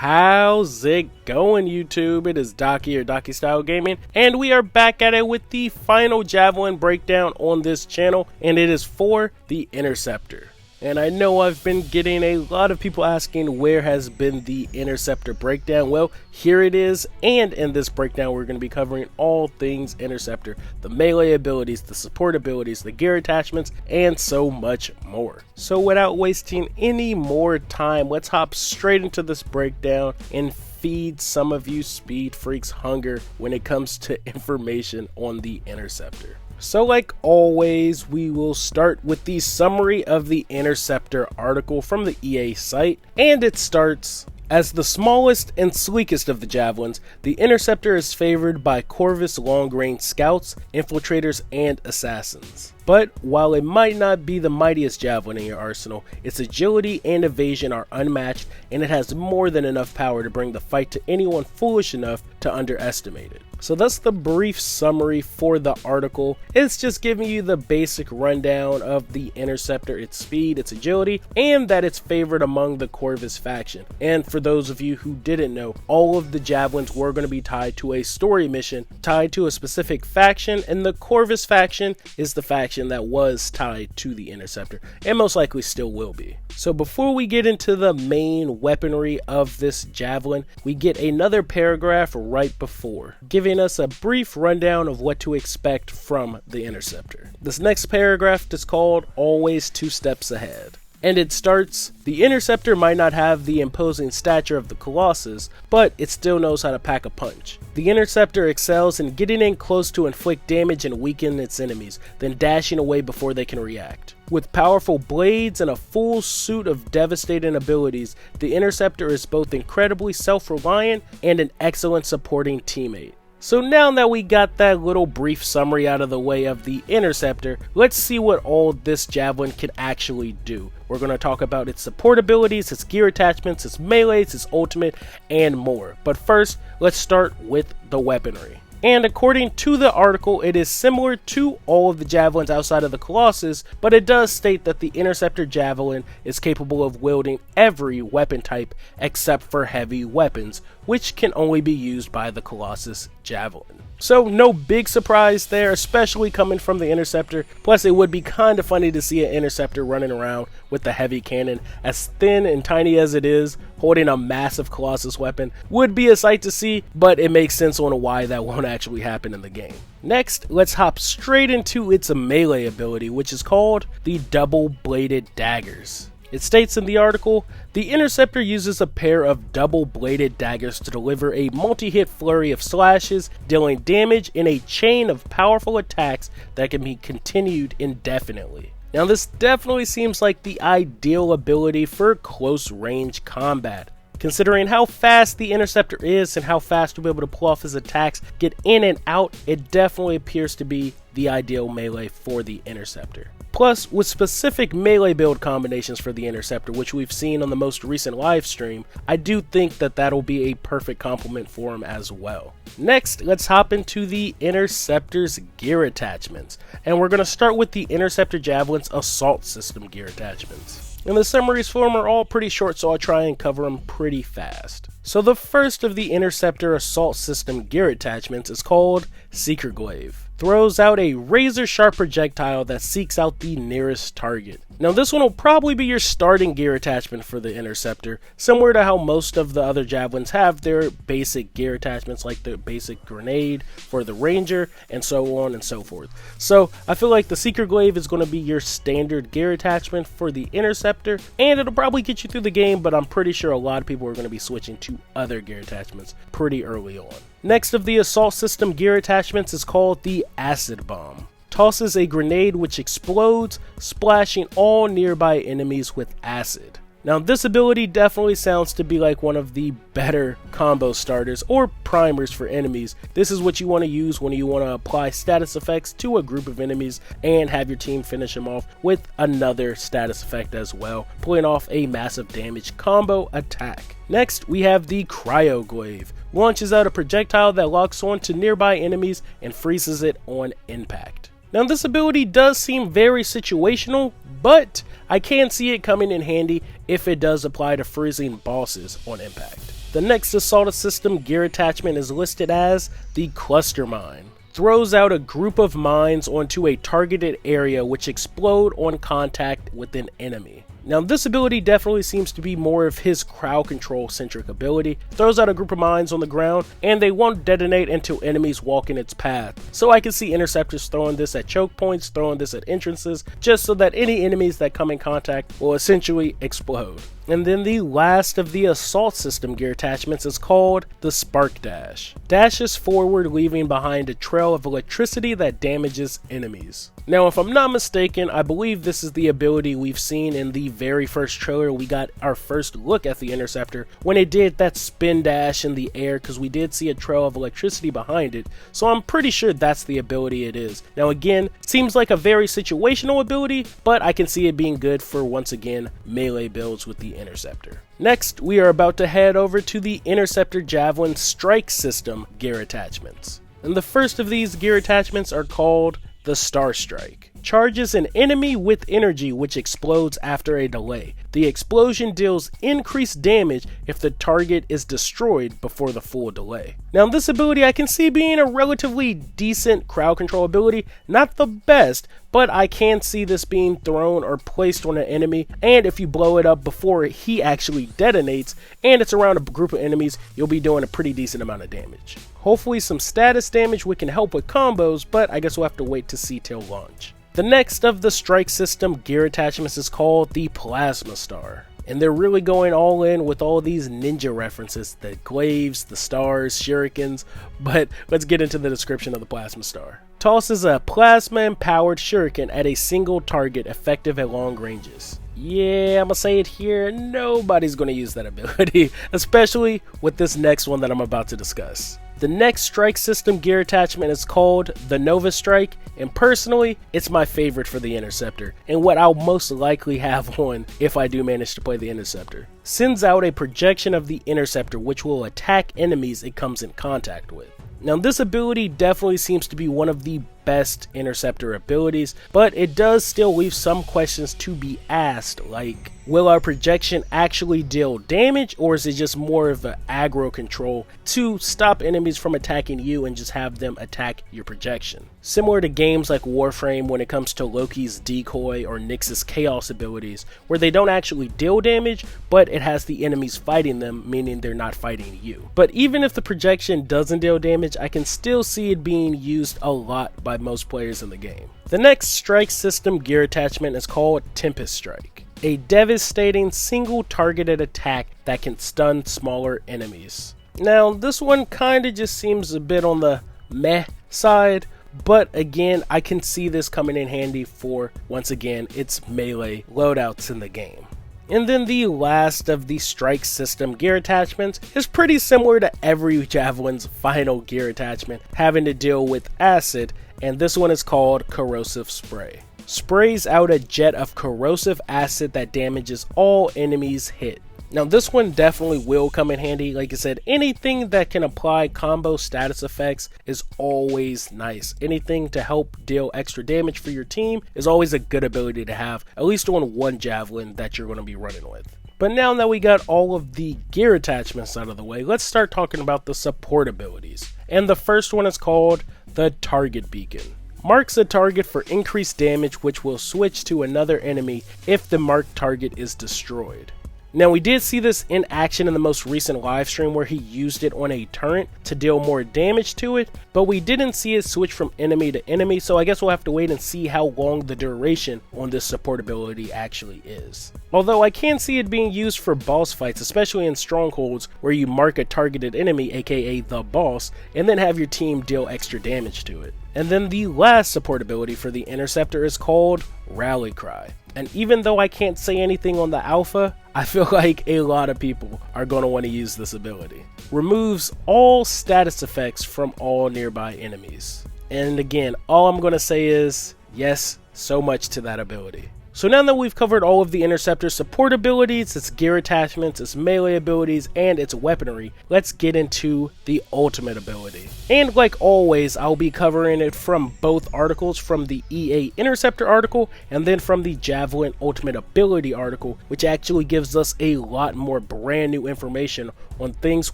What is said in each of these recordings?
How's it going, YouTube? It is Daiki or Daiki Style Gaming, and we are back at it with the final Javelin breakdown on this channel, and it is for the Interceptor. And I know I've been getting a lot of people asking where has been the Interceptor breakdown. Well, here it is, and in this breakdown we're going to be covering all things Interceptor, the melee abilities, the support abilities, the gear attachments, and so much more. So without wasting any more time, let's hop straight into this breakdown and feed some of you speed freaks hunger when it comes to information on the Interceptor. So like always, we will start with the summary of the Interceptor article from the EA site, and it starts: as the smallest and sleekest of the Javelins, the Interceptor is favored by Corvus long-range scouts, infiltrators, and assassins. But while it might not be the mightiest Javelin in your arsenal, its agility and evasion are unmatched, and it has more than enough power to bring the fight to anyone foolish enough to underestimate it. So that's the brief summary for the article. It's just giving you the basic rundown of the Interceptor, its speed, its agility, and that it's favored among the Corvus faction. And for those of you who didn't know, all of the Javelins were going to be tied to a story mission, tied to a specific faction, and the Corvus faction is the faction that was tied to the Interceptor, and most likely still will be. So before we get into the main weaponry of this Javelin, we get another paragraph right before, giving us a brief rundown of what to expect from the Interceptor. This next paragraph is called "Always Two Steps Ahead." And it starts: the Interceptor might not have the imposing stature of the Colossus, but it still knows how to pack a punch. The Interceptor excels in getting in close to inflict damage and weaken its enemies, then dashing away before they can react. With powerful blades and a full suit of devastating abilities, the Interceptor is both incredibly self-reliant and an excellent supporting teammate. So now that we got that little brief summary out of the way of the Interceptor, let's see what all this Javelin can actually do. We're going to talk about its support abilities, its gear attachments, its melees, its ultimate, and more. But first, let's start with the weaponry. And according to the article, it is similar to all of the Javelins outside of the Colossus, but it does state that the Interceptor Javelin is capable of wielding every weapon type except for heavy weapons, which can only be used by the Colossus Javelin. So no big surprise there, especially coming from the Interceptor. Plus it would be kind of funny to see an Interceptor running around with the heavy cannon, as thin and tiny as it is, holding a massive Colossus weapon. Would be a sight to see, but it makes sense on why that won't actually happen in the game. Next, let's hop straight into its melee ability, which is called the double-bladed daggers. It states in the article, the Interceptor uses a pair of double-bladed daggers to deliver a multi-hit flurry of slashes, dealing damage in a chain of powerful attacks that can be continued indefinitely. Now this definitely seems like the ideal ability for close-range combat. Considering how fast the Interceptor is and how fast you'll be able to pull off his attacks, get in and out, it definitely appears to be the ideal melee for the Interceptor. Plus, with specific melee build combinations for the Interceptor, which we've seen on the most recent live stream, I do think that that'll be a perfect complement for him as well. Next, let's hop into the Interceptor's gear attachments, and we're going to start with the Interceptor Javelin's assault system gear attachments. And the summaries for them are all pretty short, so I'll try and cover them pretty fast. So the first of the Interceptor assault system gear attachments is called Seeker Glaive. Throws out a razor-sharp projectile that seeks out the nearest target. Now this one will probably be your starting gear attachment for the Interceptor, similar to how most of the other Javelins have their basic gear attachments, like the basic grenade for the Ranger, and so on and so forth. So I feel like the Seeker Glaive is going to be your standard gear attachment for the Interceptor, and it'll probably get you through the game, but I'm pretty sure a lot of people are going to be switching to other gear attachments pretty early on. Next of the assault system gear attachments is called the Acid Bomb. Tosses a grenade which explodes, splashing all nearby enemies with acid. Now this ability definitely sounds to be like one of the better combo starters or primers for enemies. This is what you want to use when you want to apply status effects to a group of enemies and have your team finish them off with another status effect as well, pulling off a massive damage combo attack. Next, we have the Cryo Glaive. Launches out a projectile that locks on to nearby enemies and freezes it on impact. Now this ability does seem very situational, but I can see it coming in handy if it does apply to freezing bosses on impact. The next assault system gear attachment is listed as the Cluster Mine. Throws out a group of mines onto a targeted area which explode on contact with an enemy. Now this ability definitely seems to be more of his crowd control centric ability. Throws out a group of mines on the ground and they won't detonate until enemies walk in its path. So I can see Interceptors throwing this at choke points, throwing this at entrances, just so that any enemies that come in contact will essentially explode. And then the last of the assault system gear attachments is called the Spark Dash. Dashes forward, leaving behind a trail of electricity that damages enemies. Now if I'm not mistaken, I believe this is the ability we've seen in the very first trailer. We got our first look at the Interceptor when it did that spin dash in the air, because we did see a trail of electricity behind it, so I'm pretty sure that's the ability it is. Now again, seems like a very situational ability, but I can see it being good for, once again, melee builds with the Interceptor. Next, we are about to head over to the Interceptor Javelin Strike System gear attachments. And the first of these gear attachments are called the Star Strike. Charges an enemy with energy which explodes after a delay. The explosion deals increased damage if the target is destroyed before the full delay. Now this ability I can see being a relatively decent crowd control ability, not the best, but I can see this being thrown or placed on an enemy, and if you blow it up before he actually detonates and it's around a group of enemies, you'll be doing a pretty decent amount of damage. Hopefully some status damage which can help with combos, but I guess we'll have to wait to see till launch. The next of the strike system gear attachments is called the Plasma Star. And they're really going all in with all these ninja references, the glaives, the stars, shurikens, but let's get into the description of the Plasma Star. Tosses a plasma-empowered shuriken at a single target effective at long ranges. Yeah, I'm gonna say it here, nobody's gonna use that ability, especially with this next one that I'm about to discuss. The next strike system gear attachment is called the Nova Strike, and personally, it's my favorite for the Interceptor, and what I'll most likely have on if I do manage to play the Interceptor. Sends out a projection of the Interceptor which will attack enemies it comes in contact with. Now this ability definitely seems to be one of the best Interceptor abilities, but it does still leave some questions to be asked, like, will our projection actually deal damage, or is it just more of an aggro control to stop enemies from attacking you and just have them attack your projection? Similar to games like Warframe when it comes to Loki's Decoy or Nyx's Chaos abilities, where they don't actually deal damage, but it has the enemies fighting them, meaning they're not fighting you. But even if the projection doesn't deal damage, I can still see it being used a lot by most players in the game. The next strike system gear attachment is called Tempest Strike. A devastating single targeted attack that can stun smaller enemies. Now this one kinda just seems a bit on the meh side, but again I can see this coming in handy for, once again, its melee loadouts in the game. And then the last of the strike system gear attachments is pretty similar to every Javelin's final gear attachment, having to deal with acid, and this one is called Corrosive Spray. Sprays out a jet of corrosive acid that damages all enemies hit. Now this one definitely will come in handy. Like I said, anything that can apply combo status effects is always nice. Anything to help deal extra damage for your team is always a good ability to have, at least on one Javelin that you're going to be running with. But now that we got all of the gear attachments out of the way, let's start talking about the support abilities. And the first one is called the Target Beacon. Marks a target for increased damage which will switch to another enemy if the marked target is destroyed. Now we did see this in action in the most recent live stream where he used it on a turret to deal more damage to it, but we didn't see it switch from enemy to enemy, so I guess we'll have to wait and see how long the duration on this support ability actually is. Although I can see it being used for boss fights, especially in strongholds where you mark a targeted enemy, aka the boss, and then have your team deal extra damage to it. And then the last support ability for the Interceptor is called Rally Cry. And even though I can't say anything on the alpha, I feel like a lot of people are going to want to use this ability. Removes all status effects from all nearby enemies. And again, all I'm going to say is, yes, so much to that ability. So now that we've covered all of the Interceptor's support abilities, its gear attachments, its melee abilities, and its weaponry, let's get into the ultimate ability. And like always, I'll be covering it from both articles, from the EA Interceptor article, and then from the Javelin Ultimate Ability article, which actually gives us a lot more brand new information on things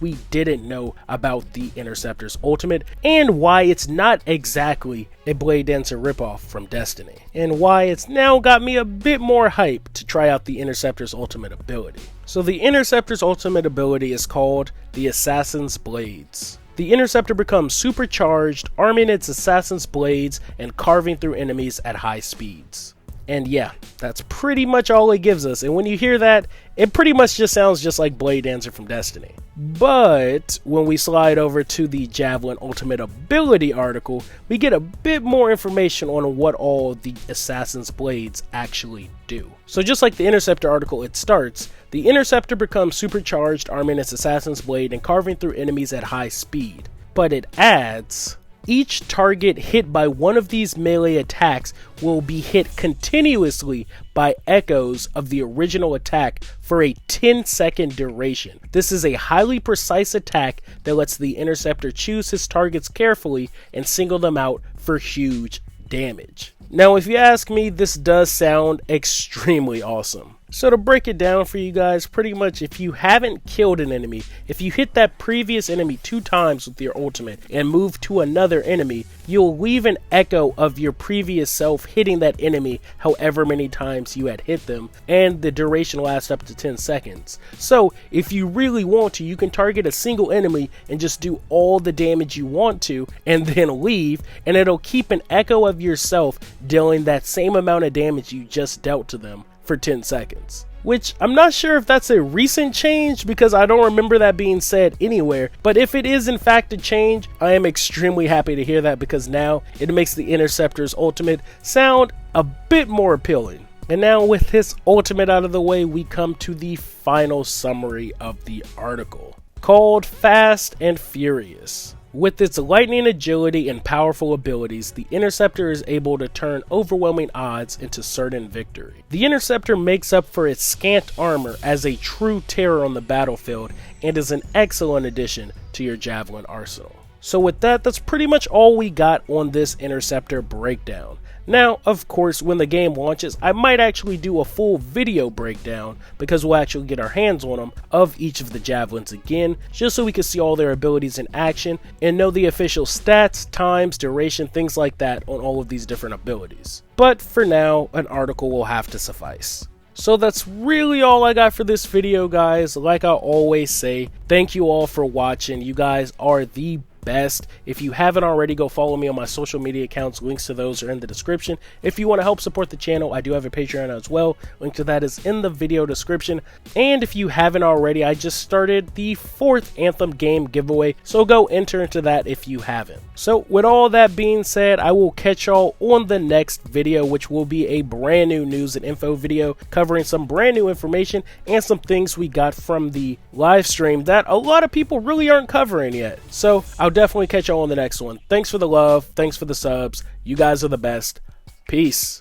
we didn't know about the Interceptor's ultimate, and why it's not exactly a Blade Dancer ripoff from Destiny, and why it's now got me a bit more hype to try out the Interceptor's ultimate ability. So the Interceptor's ultimate ability is called the Assassin's Blades. The Interceptor becomes supercharged, arming its Assassin's Blades and carving through enemies at high speeds. And yeah, that's pretty much all it gives us, and when you hear that, it pretty much just sounds just like Blade Dancer from Destiny. But when we slide over to the Javelin Ultimate Ability article, we get a bit more information on what all the Assassin's Blades actually do. So just like the Interceptor article, it starts, the Interceptor becomes supercharged, arming its Assassin's Blade and carving through enemies at high speed. But it adds, each target hit by one of these melee attacks will be hit continuously by echoes of the original attack for a 10-second duration. This is a highly precise attack that lets the Interceptor choose his targets carefully and single them out for huge damage. Now, if you ask me, this does sound extremely awesome. So to break it down for you guys, pretty much if you haven't killed an enemy, if you hit that previous enemy 2 times with your ultimate and move to another enemy, you'll leave an echo of your previous self hitting that enemy however many times you had hit them, and the duration lasts up to 10 seconds. So if you really want to, you can target a single enemy and just do all the damage you want to and then leave, and it'll keep an echo of yourself dealing that same amount of damage you just dealt to them for 10 seconds. Which I'm not sure if that's a recent change, because I don't remember that being said anywhere, but if it is in fact a change, I am extremely happy to hear that, because now it makes the Interceptor's ultimate sound a bit more appealing. And now with his ultimate out of the way, we come to the final summary of the article, called Fast and Furious. With its lightning agility and powerful abilities, the Interceptor is able to turn overwhelming odds into certain victory. The Interceptor makes up for its scant armor as a true terror on the battlefield and is an excellent addition to your Javelin arsenal. So with that, that's pretty much all we got on this Interceptor breakdown. Now, of course, when the game launches, I might actually do a full video breakdown, because we'll actually get our hands on them, of each of the Javelins again, just so we can see all their abilities in action and know the official stats, times, duration, things like that on all of these different abilities. But for now, an article will have to suffice. So that's really all I got for this video, guys. Like I always say, thank you all for watching. You guys are the best. If you haven't already, go follow me on my social media accounts. Links to those are in the description. If you want to help support the channel, I do have a Patreon as well. Link to that is in the video description. And if you haven't already, I just started the 4th Anthem game giveaway, so go enter into that if you haven't. So with all that being said, I will catch y'all on the next video, which will be a brand new news and info video covering some brand new information and some things we got from the live stream that a lot of people really aren't covering yet. So I'll definitely catch y'all on the next one. Thanks for the love. Thanks for the subs. You guys are the best. Peace.